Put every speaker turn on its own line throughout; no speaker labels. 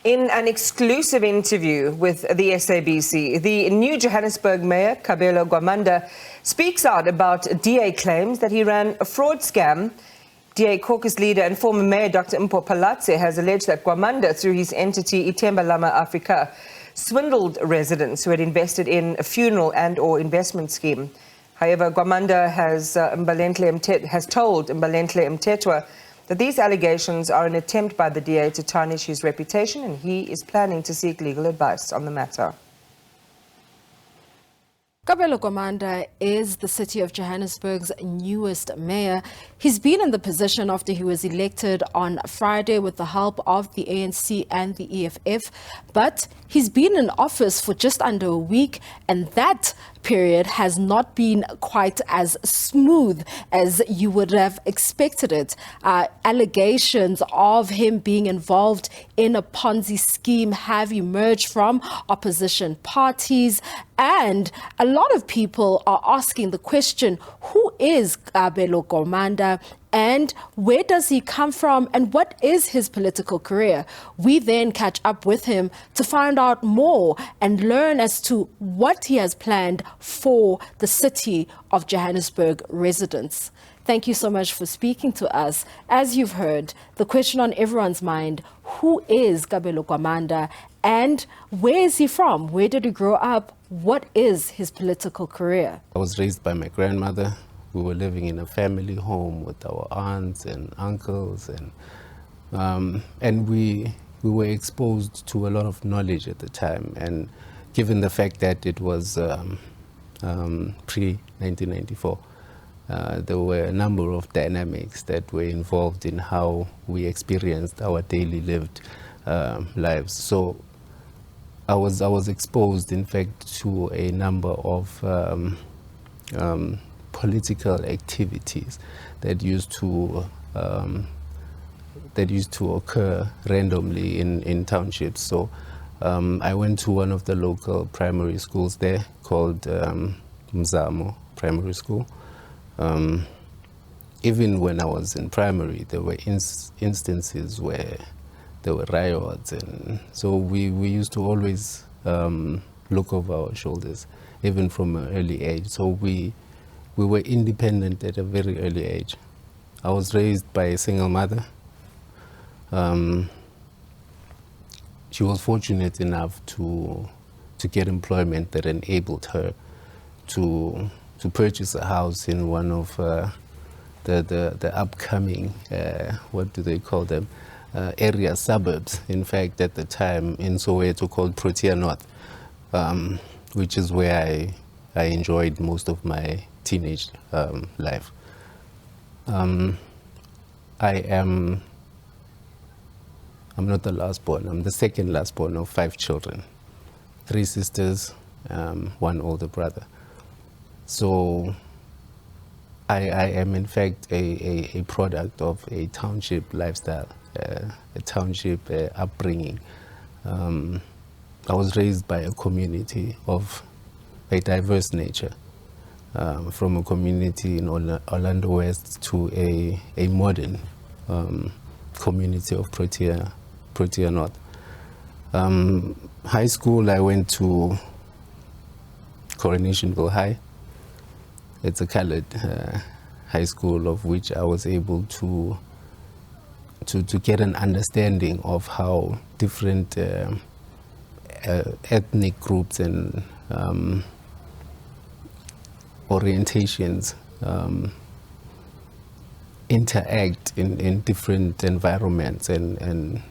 In an exclusive interview with the SABC, the new Johannesburg Mayor, Kabelo Gwamanda, speaks out about DA claims that he ran a fraud scam. DA caucus leader and former Mayor Dr. Mpho Phalatse has alleged that Gwamanda, through his entity iThemba Lama Afrika, swindled residents who had invested in a funeral and/or investment scheme. However, Gwamanda has told Mbalenhle Mthethwa that these allegations are an attempt by the DA to tarnish his reputation, and he is planning to seek legal advice on the matter.
Kabelo Gwamanda is the city of Johannesburg's newest mayor. He's been in the position after he was elected on Friday with the help of the ANC and the EFF, but he's been in office for just under a week, and that period has not been quite as smooth as you would have expected it. Allegations of him being involved in a Ponzi scheme have emerged from opposition parties, and a lot of people are asking the question, who is Kabelo Gwamanda and where does he come from and what is his political career? We then catch up with him to find out more and learn as to what he has planned for the city of Johannesburg residents. Thank you so much for speaking to us. As you've heard, the question on everyone's mind, who is Kabelo Gwamanda and where is he from? Where did he grow up? What is his political career?
I was raised by my grandmother. We were living in a family home with our aunts and uncles, and we were exposed to a lot of knowledge at the time. And given the fact that it was pre-1994, there were a number of dynamics that were involved in how we experienced our daily lived lives. So I was exposed, in fact, to a number of political activities that used to occur randomly in townships. So I went to one of the local primary schools there called Mzamo Primary School. Even when I was in primary, there were instances where there were riots, and so we used to always look over our shoulders, even from an early age. So we were independent at a very early age. I was raised by a single mother. She was fortunate enough to get employment that enabled her to purchase a house in one of the upcoming, what do they call them, area suburbs. In fact, at the time in Soweto, called Protea North, which is where I enjoyed most of my teenage life. I'm not the last born. I'm the second last born of 5 children, 3 sisters, 1 older brother. So I am in fact a product of a township lifestyle, a township upbringing. I was raised by a community of a diverse nature, from a community in Orlando West to a modern community of Protea North. High school, I went to Coronationville High. It's a colored high school, of which I was able to get an understanding of how different ethnic groups and orientations interact in different environments, and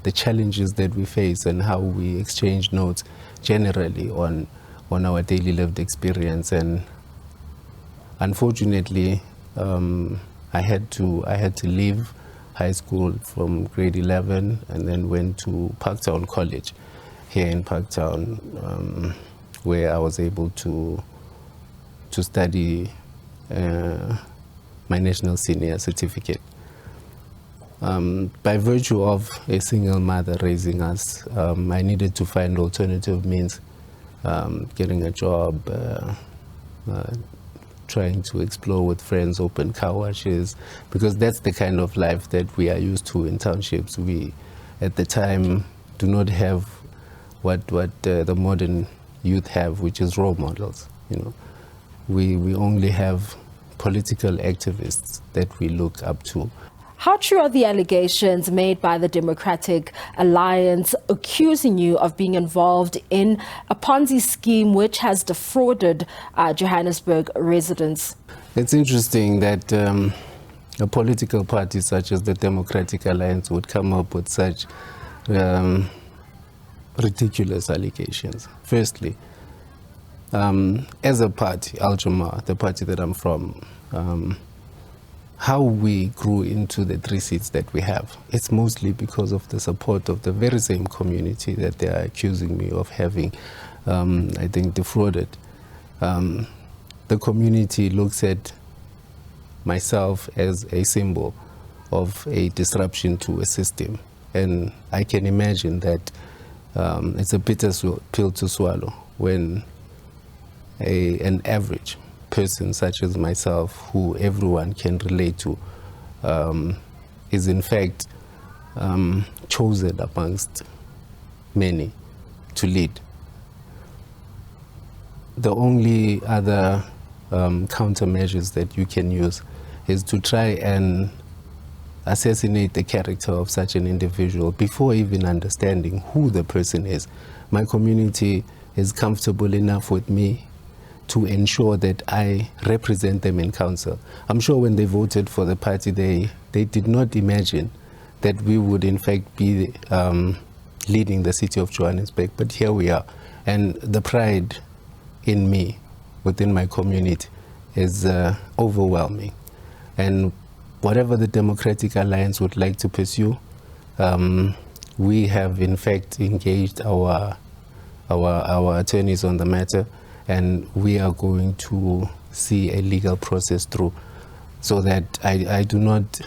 the challenges that we face and how we exchange notes generally on our daily lived experience. And unfortunately, I had to leave high school from grade 11 and then went to Parktown College here in Parktown, where I was able to study my National Senior Certificate. By virtue of a single mother raising us, I needed to find alternative means, getting a job, trying to explore with friends, open car washes, because that's the kind of life that we are used to in townships. We, at the time, do not have what the modern youth have, which is role models. We only have political activists that we look up to.
How true are the allegations made by the Democratic Alliance accusing you of being involved in a Ponzi scheme which has defrauded Johannesburg residents?
It's interesting that a political party such as the Democratic Alliance would come up with such ridiculous allegations. Firstly, as a party, Al-Jama, the party that I'm from, how we grew into the 3 seats that we have, it's mostly because of the support of the very same community that they are accusing me of having, I think, defrauded. The community looks at myself as a symbol of a disruption to a system. And I can imagine that it's a bitter pill to swallow when an average person such as myself, who everyone can relate to, is in fact chosen amongst many to lead. The only other countermeasures that you can use is to try and assassinate the character of such an individual before even understanding who the person is. My community is comfortable enough with me to ensure that I represent them in council. I'm sure when they voted for the party, they did not imagine that we would in fact be leading the city of Johannesburg, but here we are. And the pride in me within my community is overwhelming. And whatever the Democratic Alliance would like to pursue, we have in fact engaged our attorneys on the matter, and we are going to see a legal process through, so that I do not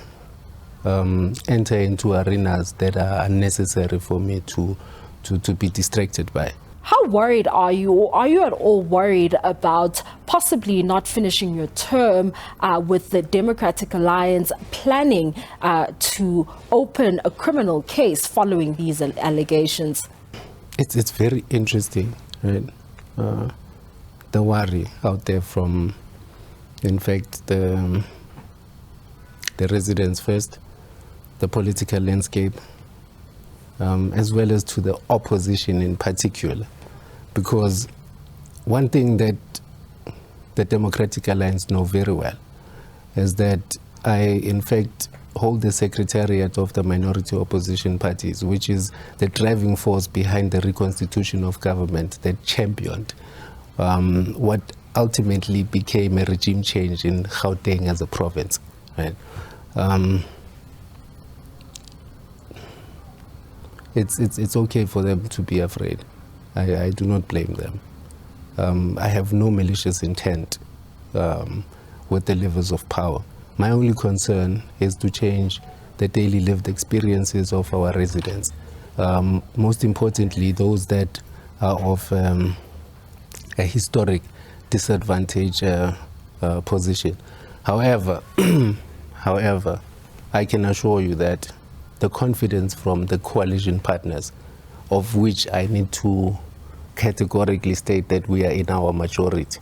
enter into arenas that are unnecessary for me to be distracted by.
How worried are you, or are you at all worried about possibly not finishing your term with the Democratic Alliance planning to open a criminal case following these allegations?
It's very interesting, right? The worry out there from, in fact, the residents first, the political landscape, as well as to the opposition in particular. Because one thing that the Democratic Alliance know very well is that I, in fact, hold the secretariat of the minority opposition parties, which is the driving force behind the reconstitution of government that championed what ultimately became a regime change in Gauteng as a province. Right? It's okay for them to be afraid. I do not blame them. I have no malicious intent with the levers of power. My only concern is to change the daily lived experiences of our residents. Most importantly, those that are of a historic disadvantage position. However, I can assure you that the confidence from the coalition partners, of which I need to categorically state that we are in our majority,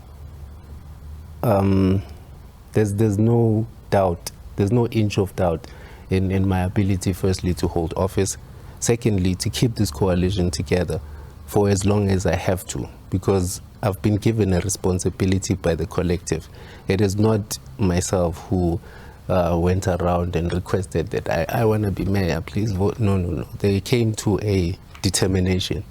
there's no doubt, there's no inch of doubt in my ability, firstly, to hold office, secondly, to keep this coalition together for as long as I have to, because I've been given a responsibility by the collective. It is not myself who went around and requested that I want to be mayor, please vote. No. They came to a determination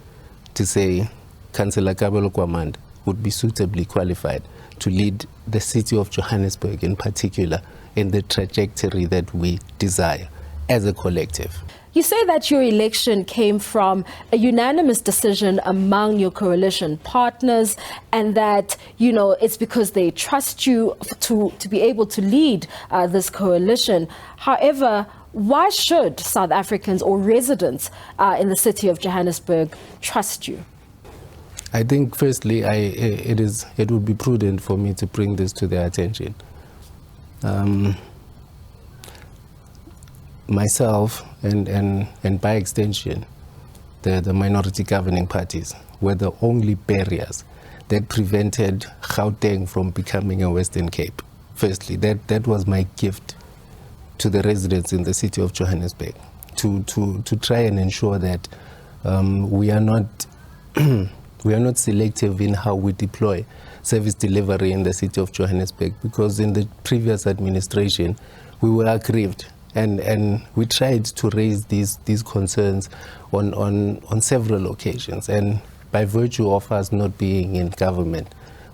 to say Councillor Kabelo Gwamanda would be suitably qualified to lead the city of Johannesburg in particular in the trajectory that we desire as a collective.
You say that your election came from a unanimous decision among your coalition partners, and that, you know, it's because they trust you to be able to lead this coalition. However, why should South Africans or residents in the city of Johannesburg trust you?
I think, firstly, it would be prudent for me to bring this to their attention. Myself and by extension, the minority governing parties were the only barriers that prevented Gauteng from becoming a Western Cape. Firstly, that was my gift to the residents in the city of Johannesburg, to try and ensure that we are not we are not selective in how we deploy service delivery in the city of Johannesburg, because in the previous administration we were aggrieved, and we tried to raise these concerns on several occasions, and by virtue of us not being in government,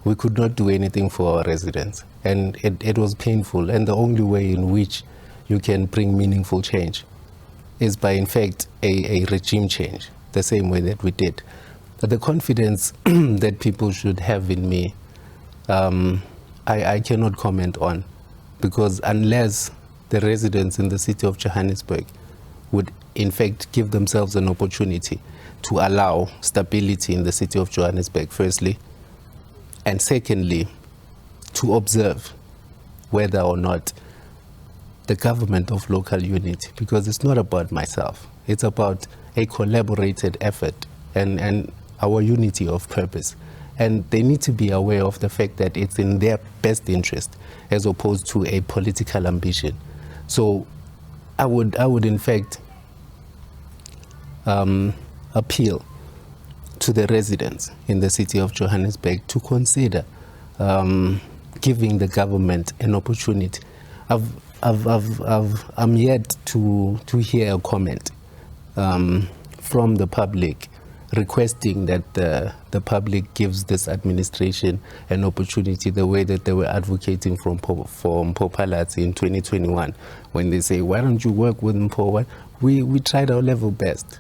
we could not do anything for our residents, and it was painful. And the only way in which you can bring meaningful change is by, in fact, a regime change, the same way that we did. But the confidence that people should have in me, I cannot comment on, because unless the residents in the city of Johannesburg would, in fact, give themselves an opportunity to allow stability in the city of Johannesburg, firstly, and secondly, to observe whether or not the government of local unity, because it's not about myself, it's about a collaborated effort and our unity of purpose. And they need to be aware of the fact that it's in their best interest as opposed to a political ambition. So I would in fact appeal to the residents in the city of Johannesburg to consider giving the government an opportunity. I'm yet to hear a comment from the public requesting that the public gives this administration an opportunity, the way that they were advocating for Mpho Phalatse in 2021, when they say, why don't you work with Mpho? We tried our level best,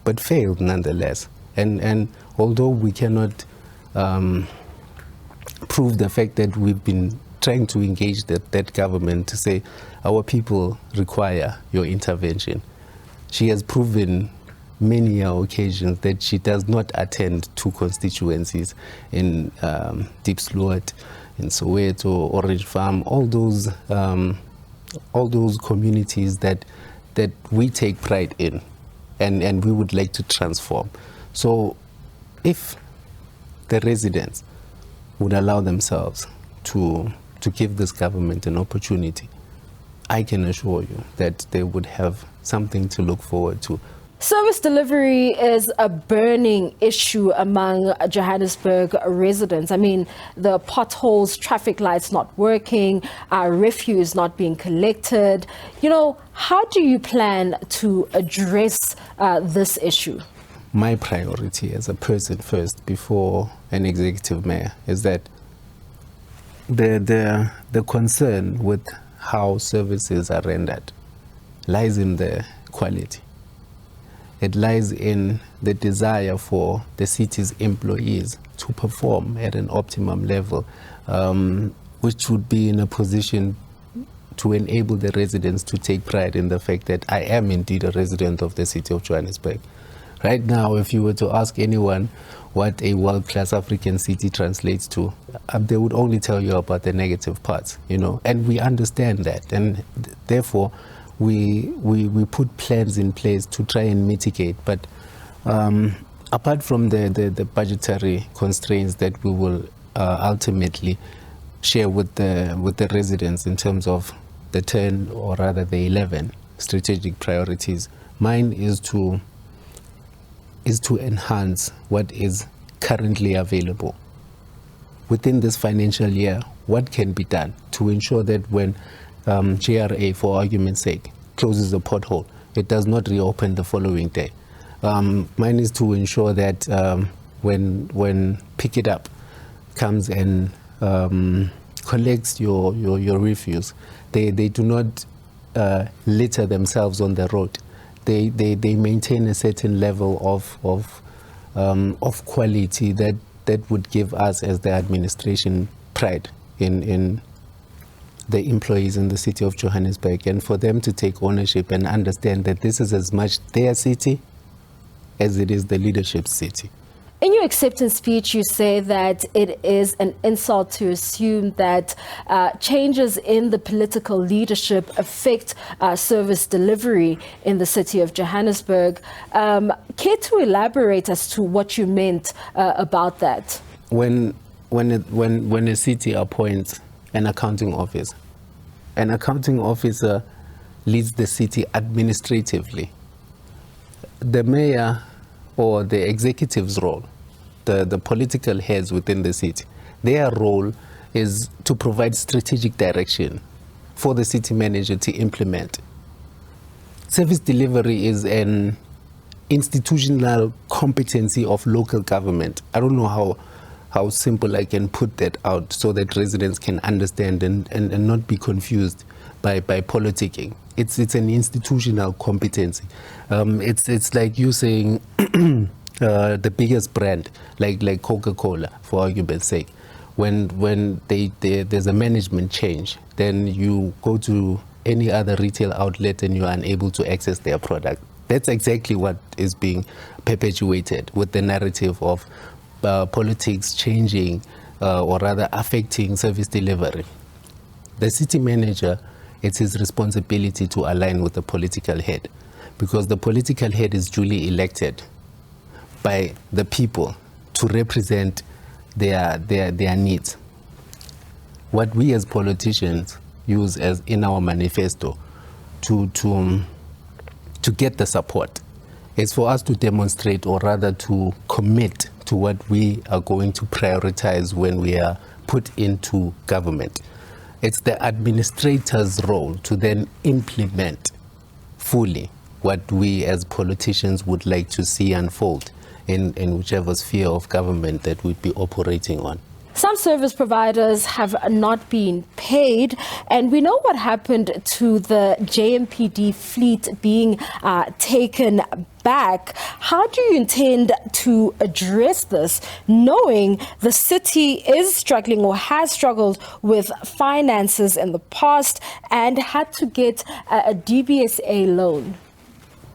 but failed nonetheless. And although we cannot prove the fact that we've been trying to engage that government to say our people require your intervention, she has proven many occasions that she does not attend to constituencies in Deep Sloot, in Soweto, Orange Farm, all those communities that we take pride in and we would like to transform. So if the residents would allow themselves to give this government an opportunity, I can assure you that they would have something to look forward to.
Service delivery is a burning issue among Johannesburg residents. I mean, the potholes, traffic lights not working, refuse not being collected. You know, how do you plan to address this issue?
My priority as a person first, before an executive mayor, is that the concern with how services are rendered lies in the quality. It lies in the desire for the city's employees to perform at an optimum level, which would be in a position to enable the residents to take pride in the fact that I am indeed a resident of the city of Johannesburg. Right now, if you were to ask anyone what a world-class African city translates to, they would only tell you about the negative parts, you know, and we understand that, and therefore we put plans in place to try and mitigate. But apart from the budgetary constraints that we will ultimately share with the residents in terms of the 10, or rather the 11 strategic priorities, mine is to enhance what is currently available. Within this financial year, what can be done to ensure that when GRA, for argument's sake, closes a pothole, it does not reopen the following day. Mine is to ensure that when Pick It Up comes and collects your refuse, they do not litter themselves on the road. They maintain a certain level of quality that would give us as the administration pride in the employees in the city of Johannesburg, and for them to take ownership and understand that this is as much their city as it is the leadership's city.
In your acceptance speech, you say that it is an insult to assume that changes in the political leadership affect service delivery in the city of Johannesburg. Care to elaborate as to what you meant about that?
When a city appoints an accounting officer leads the city administratively. The mayor or the executive's role, the political heads within the city, their role is to provide strategic direction for the city manager to implement. Service delivery is an institutional competency of local government. I don't know how simple I can put that out so that residents can understand and not be confused by politicking. It's an institutional competency. It's like you saying the biggest brand, like Coca-Cola, for argument's sake. When there's a management change, then you go to any other retail outlet and you're unable to access their product. That's exactly what is being perpetuated with the narrative of politics changing or rather affecting service delivery. The city manager, it's his responsibility to align with the political head, because the political head is duly elected by the people to represent their needs. What we as politicians use as in our manifesto to get the support is for us to demonstrate, or rather to commit to what we are going to prioritize when we are put into government. It's the administrator's role to then implement fully what we as politicians would like to see unfold in whichever sphere of government that we'd be operating on.
Some service providers have not been paid, and we know what happened to the JMPD fleet being taken back. How do you intend to address this, knowing the city is struggling or has struggled with finances in the past and had to get a DBSA loan?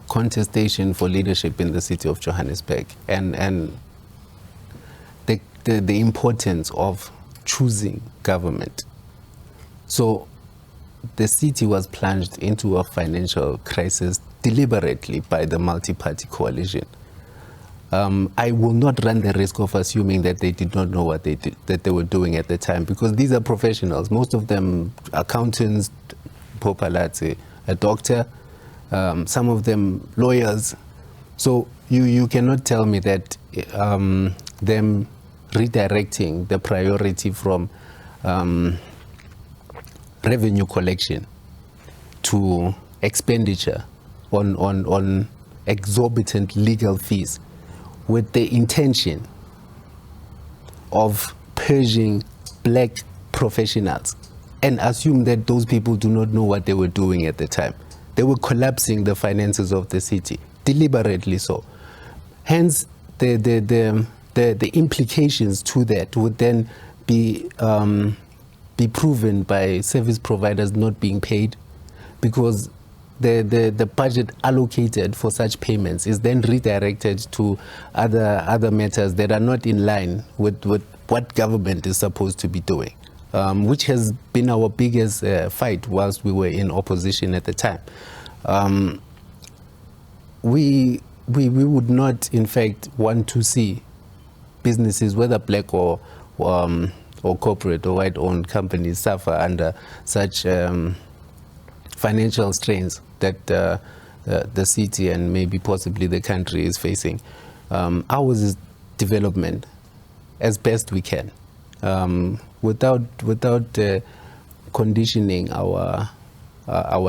Contestation for leadership in the city of Johannesburg and the importance of choosing government. So the city was plunged into a financial crisis deliberately by the multi-party coalition. I will not run the risk of assuming that they did not know what they were doing at the time, because these are professionals, most of them accountants, Mpho Phalatse, a doctor, some of them lawyers. So you cannot tell me that them redirecting the priority from revenue collection to expenditure on exorbitant legal fees with the intention of purging black professionals, and assume that those people do not know what they were doing at the time. They were collapsing the finances of the city, deliberately so. Hence, the implications to that would then be proven by service providers not being paid, because the budget allocated for such payments is then redirected to other matters that are not in line with what government is supposed to be doing, which has been our biggest fight whilst we were in opposition at the time. We would not, in fact, want to see businesses, whether black or corporate or white-owned companies, suffer under such financial strains that the city and maybe possibly the country is facing. Ours is development as best we can, without conditioning our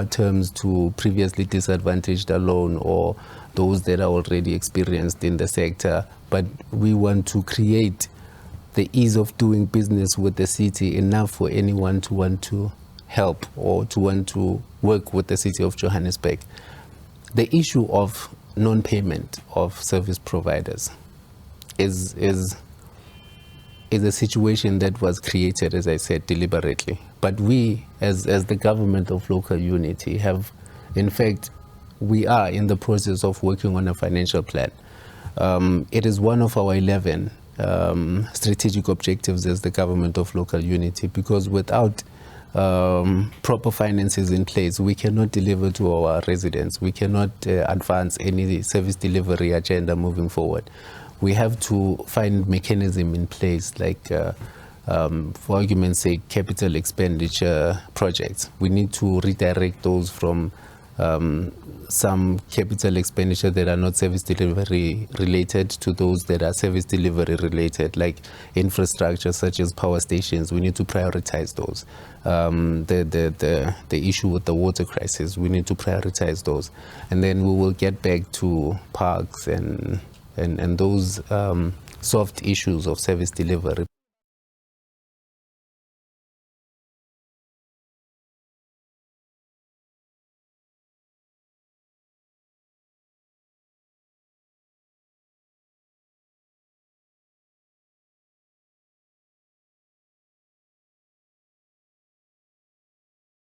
terms to previously disadvantaged alone or those that are already experienced in the sector. But we want to create the ease of doing business with the city enough for anyone to want to help or to want to work with the city of Johannesburg. The issue of non-payment of service providers is a situation that was created, as I said, deliberately. But we, as the government of local unity, have, in fact, we are in the process of working on a financial plan. It is one of our 11 strategic objectives as the government of local unity, because without proper finances in place, we cannot deliver to our residents. We cannot advance any service delivery agenda moving forward. We have to find mechanism in place, like for argument's sake, capital expenditure projects. We need to redirect those from some capital expenditure that are not service delivery related to those that are service delivery related, like infrastructure such as power stations. We need to prioritize those. The issue with the water crisis, we need to prioritize those. And then we will get back to parks and those soft issues of service delivery.